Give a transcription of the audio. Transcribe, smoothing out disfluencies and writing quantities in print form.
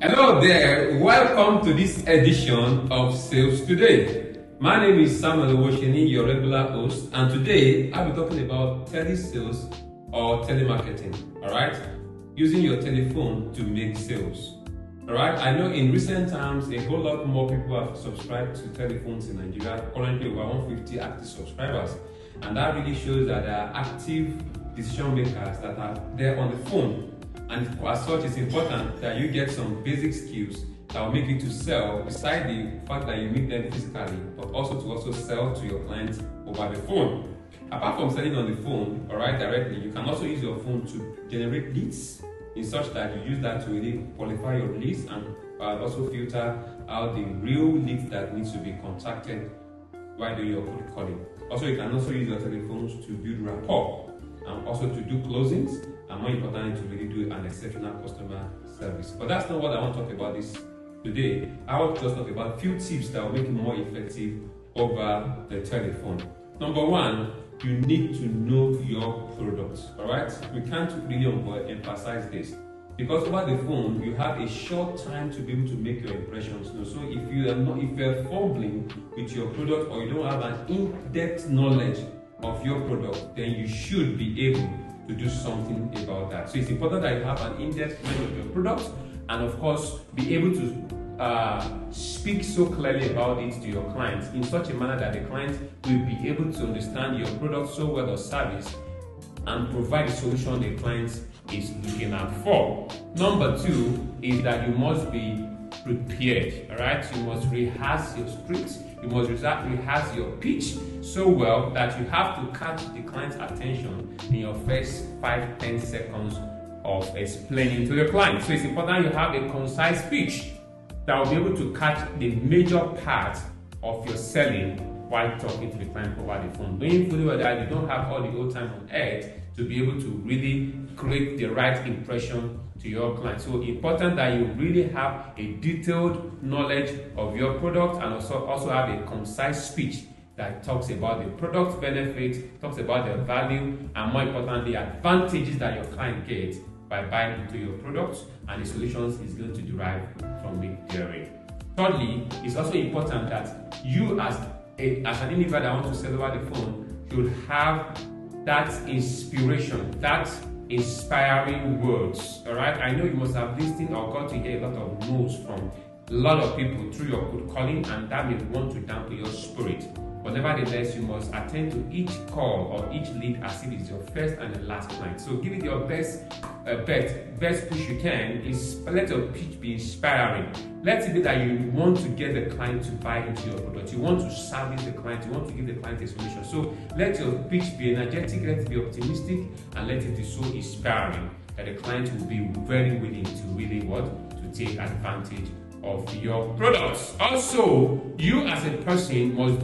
Hello there, welcome to this edition of Sales Today. My name is Samuel Owosheni, your regular host, and today I'll be talking about telesales or telemarketing, alright? Using your telephone to make sales. Alright, I know in recent times a whole lot more people have subscribed to telephones in Nigeria, currently over 150 active subscribers, and that really shows that there are active decision makers that are there on the phone. And as such, it's important that you get some basic skills that will make you to sell, beside the fact that you meet them physically, but also to sell to your clients over the phone. Apart from selling on the phone, alright, directly, you can also use your phone to generate leads in such that you use that to really qualify your leads and also filter out the real leads that needs to be contacted while doing your cold calling. Also, you can also use your telephones to build rapport and also to do closings, and more importantly, to really do an exceptional customer service. But that's not what I want to talk about this today. I want to just talk about a few tips that will make you more effective over the telephone. Number one, you need to know your product. Alright? We can't really emphasize this, because over the phone you have a short time to be able to make your impressions. So if you're fumbling with your product, or you don't have an in-depth knowledge of your product, then you should be able to do something about that. So it's important that you have an in-depth knowledge of your product, and of course be able to speak so clearly about it to your clients in such a manner that the client will be able to understand your product so well or service and provide the solution the client is looking out for. Number two is that you must be prepared. Alright, you must rehearse your script, you must rehearse your pitch so well that you have to catch the client's attention in your first 5-10 seconds of explaining to the client. So it's important you have a concise pitch that will be able to catch the major part of your selling while talking to the client over the phone. Knowing fully well that you don't have all the whole time on earth to be able to really create the right impression to your client. So important that you really have a detailed knowledge of your product, and also have a concise speech that talks about the product benefit, talks about the value, and more importantly, advantages that your client gets by buying into your product, and the solutions is going to derive from it therein. Thirdly, it's also important that you as an individual that wants to sell over the phone should have that inspiration, that inspiring words. Alright, I know you must have listened or got to hear a lot of no's from a lot of people through your cold calling, and that may want to dampen your spirit. But nevertheless, you must attend to each call or each lead as if it's your first and the last client. So give it your best push you can. Let your pitch be inspiring. Let it be that you want to get the client to buy into your product. You want to service the client. You want to give the client a solution. So let your pitch be energetic, let it be optimistic, and let it be so inspiring that the client will be very willing to really to take advantage of your products. Also, you as a person must